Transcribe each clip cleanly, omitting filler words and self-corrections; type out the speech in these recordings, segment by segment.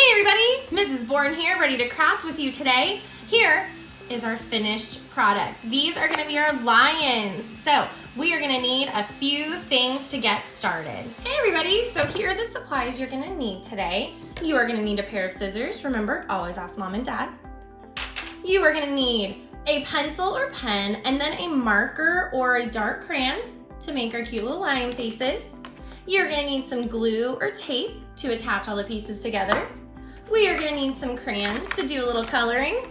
Hey everybody, Mrs. Bourne here, ready to craft with you today. Here is our finished product. These are gonna be our lions. So we are gonna need a few things to get started. Hey everybody, so here are the supplies you're gonna need today. You are gonna need a pair of scissors. Remember, always ask mom and dad. You are gonna need a pencil or pen and then a marker or a dark crayon to make our cute little lion faces. You're gonna need some glue or tape to attach all the pieces together. We are gonna need some crayons to do a little coloring.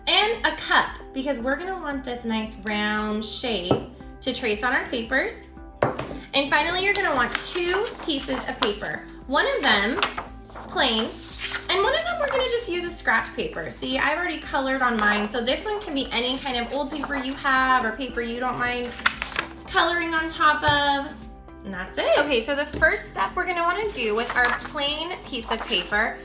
And a cup, because we're gonna want this nice round shape to trace on our papers. And finally, you're gonna want 2 pieces of paper. One of them plain, and one of them we're gonna just use a scratch paper. See, I've already colored on mine, so this one can be any kind of old paper you have or paper you don't mind coloring on top of. And that's it. Okay, so the first step we're gonna wanna do with our plain piece of paper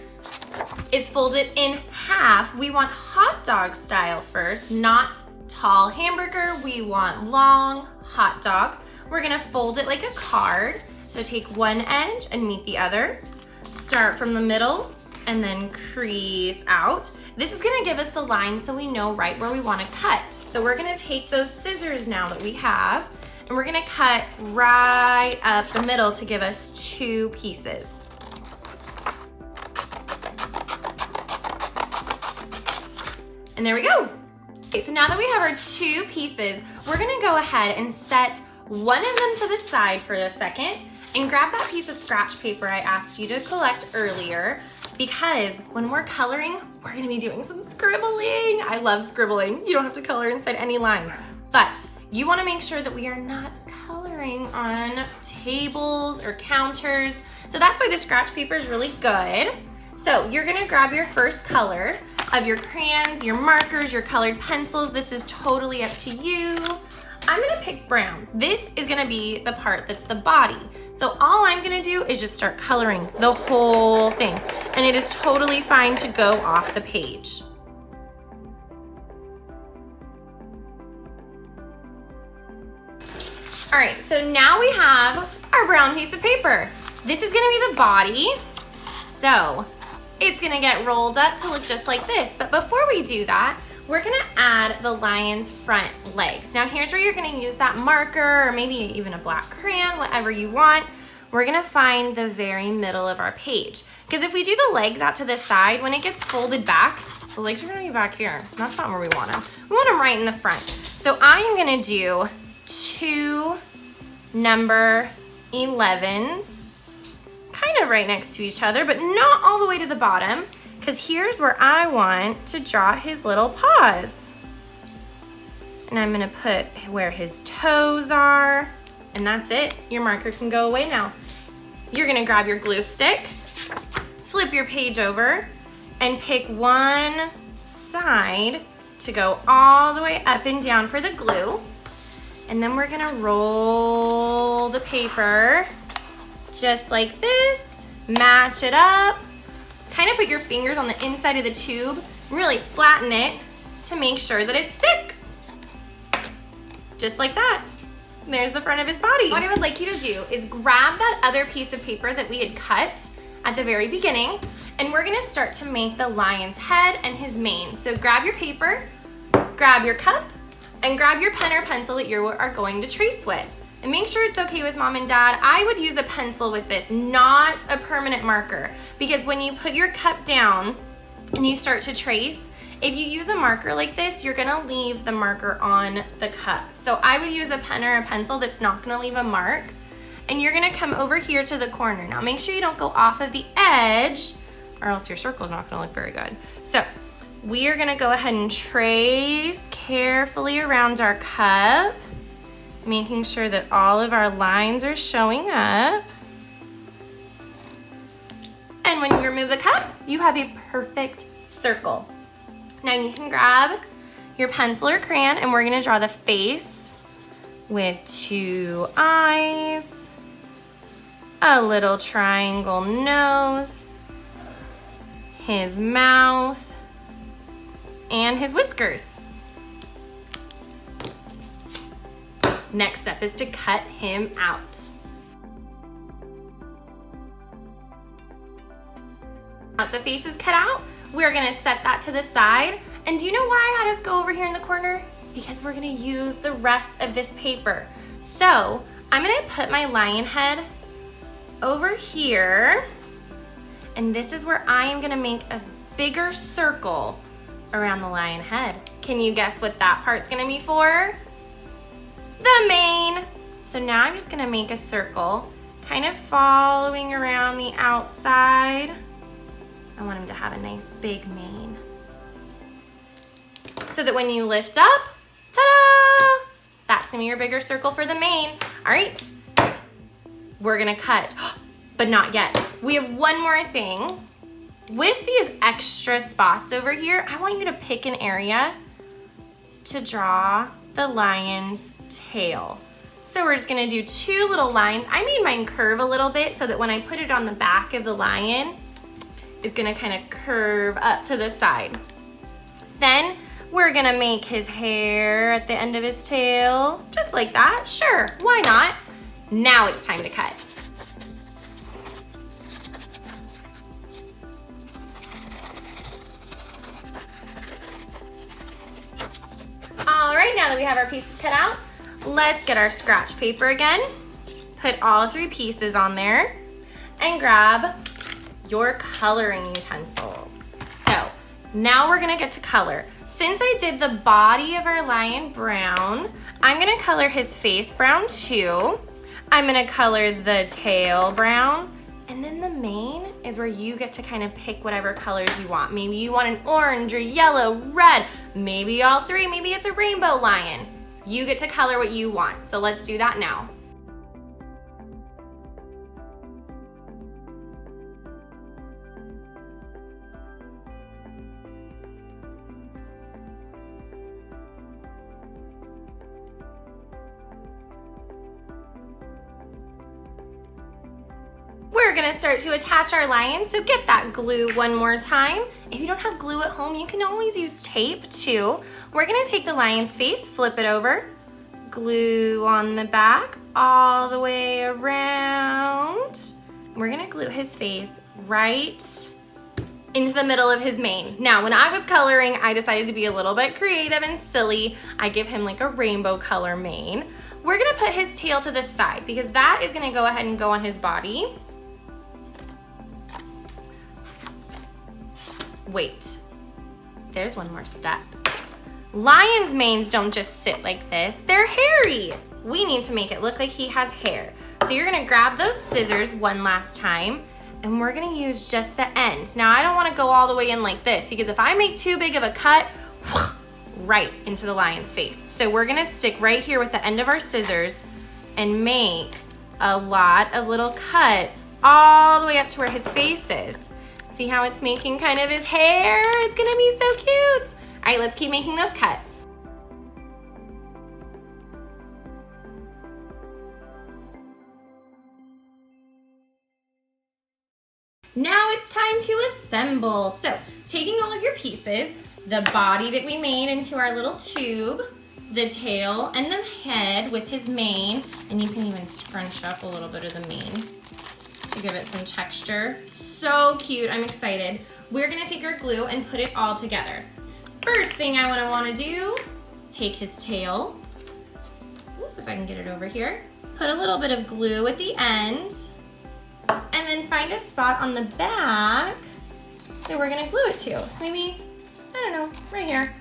is fold it in half. We want hot dog style first, not tall hamburger. We want long hot dog. We're gonna fold it like a card. So take one edge and meet the other. Start from the middle and then crease out. This is gonna give us the line so we know right where we wanna cut. So we're gonna take those scissors now that we have, and we're gonna cut right up the middle to give us 2 pieces. And there we go. Okay, so now that we have our 2 pieces, we're gonna go ahead and set one of them to the side for a second and grab that piece of scratch paper I asked you to collect earlier, because when we're coloring, we're gonna be doing some scribbling. I love scribbling. You don't have to color inside any lines, but you wanna make sure that we are not coloring on tables or counters. So that's why the scratch paper is really good. So you're gonna grab your first color of your crayons, your markers, your colored pencils. This is totally up to you. I'm gonna pick brown. This is gonna be the part that's the body. So all I'm gonna do is just start coloring the whole thing. And it is totally fine to go off the page. All right, so now we have our brown piece of paper. This is gonna be the body. So it's gonna get rolled up to look just like this. But before we do that, we're gonna add the lion's front legs. Now here's where you're gonna use that marker or maybe even a black crayon, whatever you want. We're gonna find the very middle of our page. Because if we do the legs out to the side, when it gets folded back, the legs are gonna be back here. That's not where we want them. We want them right in the front. So I am gonna do 2 number 11s, kind of right next to each other, but not all the way to the bottom, because here's where I want to draw his little paws. And I'm gonna put where his toes are, and that's it. Your marker can go away now. You're gonna grab your glue stick, flip your page over, and pick one side to go all the way up and down for the glue. And then we're gonna roll the paper just like this, match it up, kind of put your fingers on the inside of the tube, really flatten it to make sure that it sticks. Just like that. There's the front of his body. What I would like you to do is grab that other piece of paper that we had cut at the very beginning, and we're gonna start to make the lion's head and his mane. So grab your paper, grab your cup, and grab your pen or pencil that you are going to trace with. And make sure it's okay with mom and dad. I would use a pencil with this, not a permanent marker, because when you put your cup down and you start to trace, if you use a marker like this, you're gonna leave the marker on the cup. So I would use a pen or a pencil that's not gonna leave a mark, and you're gonna come over here to the corner. Now make sure you don't go off of the edge, or else your circle's not gonna look very good. So we are gonna go ahead and trace carefully around our cup, making sure that all of our lines are showing up. And when you remove the cup, you have a perfect circle. Now you can grab your pencil or crayon, and we're gonna draw the face with 2 eyes, a little triangle nose, his mouth, and his whiskers. Next step is to cut him out. The face is cut out. We're gonna set that to the side. And do you know why I had us go over here in the corner? Because we're gonna use the rest of this paper. So I'm gonna put my lion head over here. And this is where I am gonna make a bigger circle around the lion head. Can you guess what that part's gonna be for? The mane. So now I'm just gonna make a circle, kind of following around the outside. I want him to have a nice big mane. So that when you lift up, ta-da! That's gonna be your bigger circle for the mane. All right, we're gonna cut, but not yet. We have one more thing. With these extra spots over here, I want you to pick an area to draw the lion's tail. So we're just gonna do 2 little lines. I made mine curve a little bit so that when I put it on the back of the lion, it's gonna kind of curve up to the side. Then we're gonna make his hair at the end of his tail, just like that. Sure, why not? Now it's time to cut. All right, now that we have our pieces cut out, let's get our scratch paper again. Put all 3 pieces on there and grab your coloring utensils. So now we're gonna get to color. Since I did the body of our lion brown, I'm gonna color his face brown too. I'm gonna color the tail brown, and then the mane is where you get to kind of pick whatever colors you want. Maybe you want an orange or yellow, red, maybe all 3, maybe it's a rainbow lion. You get to color what you want. So let's do that now. We're gonna start to attach our lion, so get that glue one more time. If you don't have glue at home, you can always use tape too. We're gonna take the lion's face, flip it over, glue on the back all the way around. We're gonna glue his face right into the middle of his mane. Now, when I was coloring, I decided to be a little bit creative and silly. I give him like a rainbow color mane. We're gonna put his tail to the side because that is gonna go ahead and go on his body. Wait, there's one more step. Lions' manes don't just sit like this, they're hairy. We need to make it look like he has hair. So you're gonna grab those scissors one last time, and we're gonna use just the end. Now I don't wanna go all the way in like this, because if I make too big of a cut, right into the lion's face. So we're gonna stick right here with the end of our scissors and make a lot of little cuts all the way up to where his face is. See how it's making kind of his hair? It's gonna be so cute. All right, let's keep making those cuts. Now it's time to assemble. So taking all of your pieces, the body that we made into our little tube, the tail and the head with his mane, and you can even scrunch up a little bit of the mane to give it some texture. So cute, I'm excited. We're gonna take our glue and put it all together. First thing I wanna do is take his tail. Oops, if I can get it over here. Put a little bit of glue at the end, and then find a spot on the back that we're gonna glue it to. So maybe, I don't know, right here.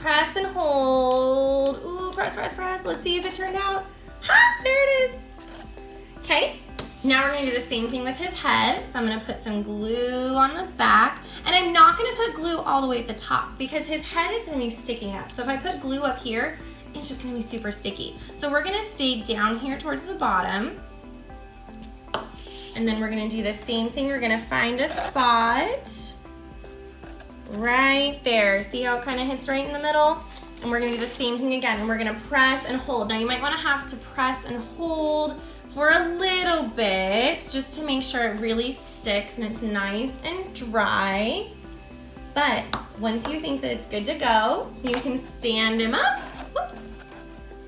Press and hold. Ooh, press, press, press. Let's see if it turned out. Ha, there it is. Okay. Now we're gonna do the same thing with his head. So I'm gonna put some glue on the back, and I'm not gonna put glue all the way at the top because his head is gonna be sticking up. So if I put glue up here, it's just gonna be super sticky. So we're gonna stay down here towards the bottom, and then we're gonna do the same thing. We're gonna find a spot right there. See how it kind of hits right in the middle? And we're gonna do the same thing again, and we're gonna press and hold. Now you might wanna have to press and hold for a little bit, just to make sure it really sticks and it's nice and dry. But once you think that it's good to go, you can stand him up. Whoops.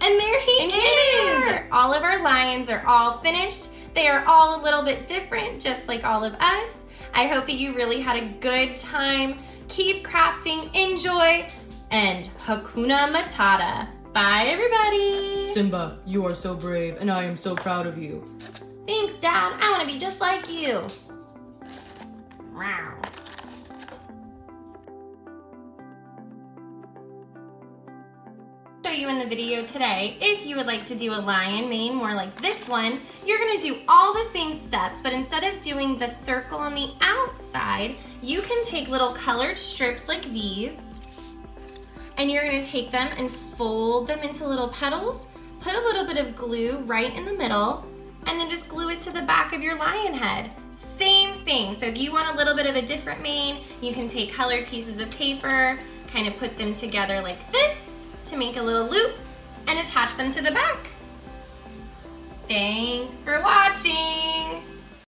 And there he is. All of our lions are all finished. They are all a little bit different, just like all of us. I hope that you really had a good time. Keep crafting, enjoy, and Hakuna Matata. Bye, everybody. Simba, you are so brave, and I am so proud of you. Thanks, Dad. I want to be just like you. Wow. Show you in the video today. If you would like to do a lion mane more like this one, you're going to do all the same steps, but instead of doing the circle on the outside, you can take little colored strips like these, and you're going to take them and fold them into little petals, put a little bit of glue right in the middle, and then just glue it to the back of your lion head. Same thing. So if you want a little bit of a different mane, you can take colored pieces of paper, kind of put them together like this to make a little loop and attach them to the back. Thanks for watching.